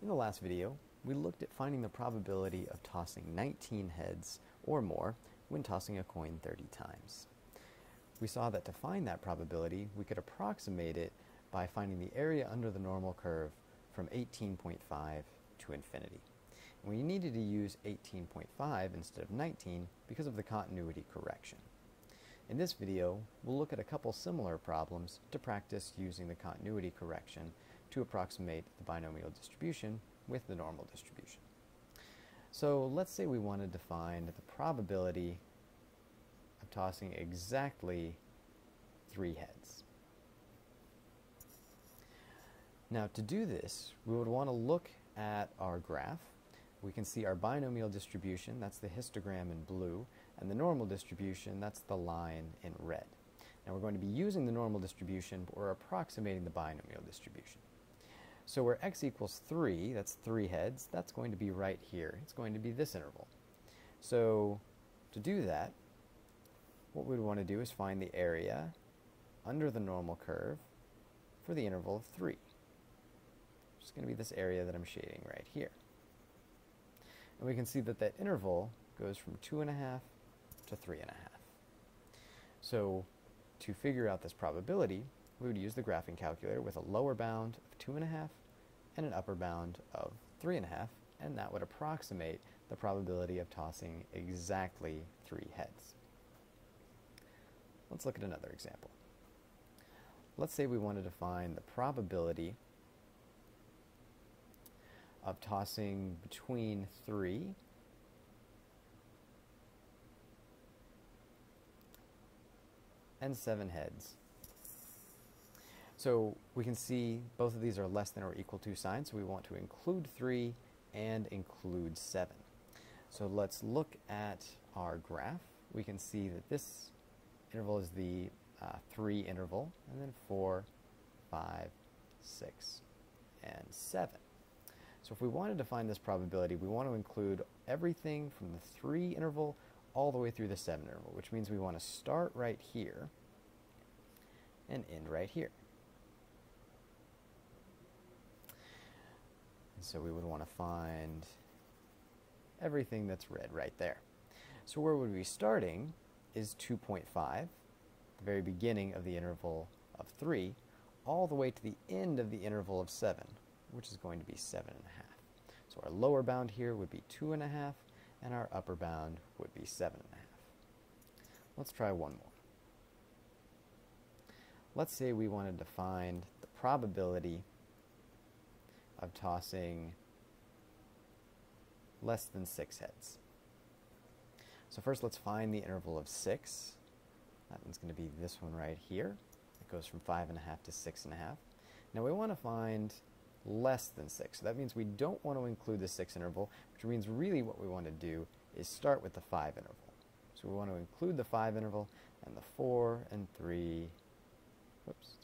In the last video, we looked at finding the probability of tossing 19 heads or more when tossing a coin 30 times. We saw that to find that probability, we could approximate it by finding the area under the normal curve from 18.5 to infinity. And we needed to use 18.5 instead of 19 because of the continuity correction. In this video, we'll look at a couple similar problems to practice using the continuity correction to approximate the binomial distribution with the normal distribution. So let's say we wanted to find the probability of tossing exactly 3 heads. Now to do this, we would want to look at our graph. We can see our binomial distribution, that's the histogram in blue, and the normal distribution, that's the line in red. Now we're going to be using the normal distribution, but we're approximating the binomial distribution. So where x equals 3, that's 3 heads, that's going to be right here. It's going to be this interval. So to do that, what we would want to do is find the area under the normal curve for the interval of 3. It's going to be this area that I'm shading right here. And we can see that that interval goes from 2.5 to 3.5. So to figure out this probability, we would use the graphing calculator with a lower bound of 2.5 and an upper bound of 3.5, and that would approximate the probability of tossing exactly 3 heads. Let's look at another example. Let's say we wanted to find the probability of tossing between 3 and 7 heads. So we can see both of these are less than or equal to signs, so we want to include 3 and include 7. So let's look at our graph. We can see that this interval is the 3 interval, and then 4, 5, 6, and 7. So if we wanted to find this probability, we want to include everything from the 3 interval all the way through the 7 interval, which means we want to start right here and end right here. And so we would want to find everything that's red right there. So where we would be starting is 2.5, the very beginning of the interval of 3, all the way to the end of the interval of 7, which is going to be 7.5. So our lower bound here would be 2.5, and our upper bound would be 7.5. Let's try one more. Let's say we wanted to find the probability of tossing less than 6 heads. So first let's find the interval of 6. That one's going to be this one right here. It goes from 5.5 to 6.5. Now we want to find less than 6. So that means we don't want to include the 6 interval, which means really what we want to do is start with the 5 interval. So we want to include the 5 interval and the 4 and 3,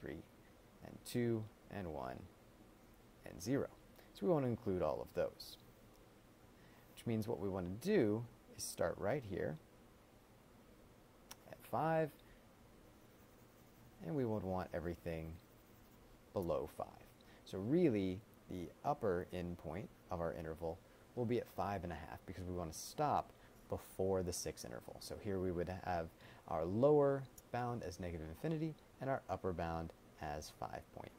3 and 2 and 1 and 0. So we want to include all of those. Which means what we want to do is start right here at 5, and we would want everything below 5. So really, the upper end point of our interval will be at 5.5 because we want to stop before the 6 interval. So here we would have our lower bound as negative infinity and our upper bound as 5.5.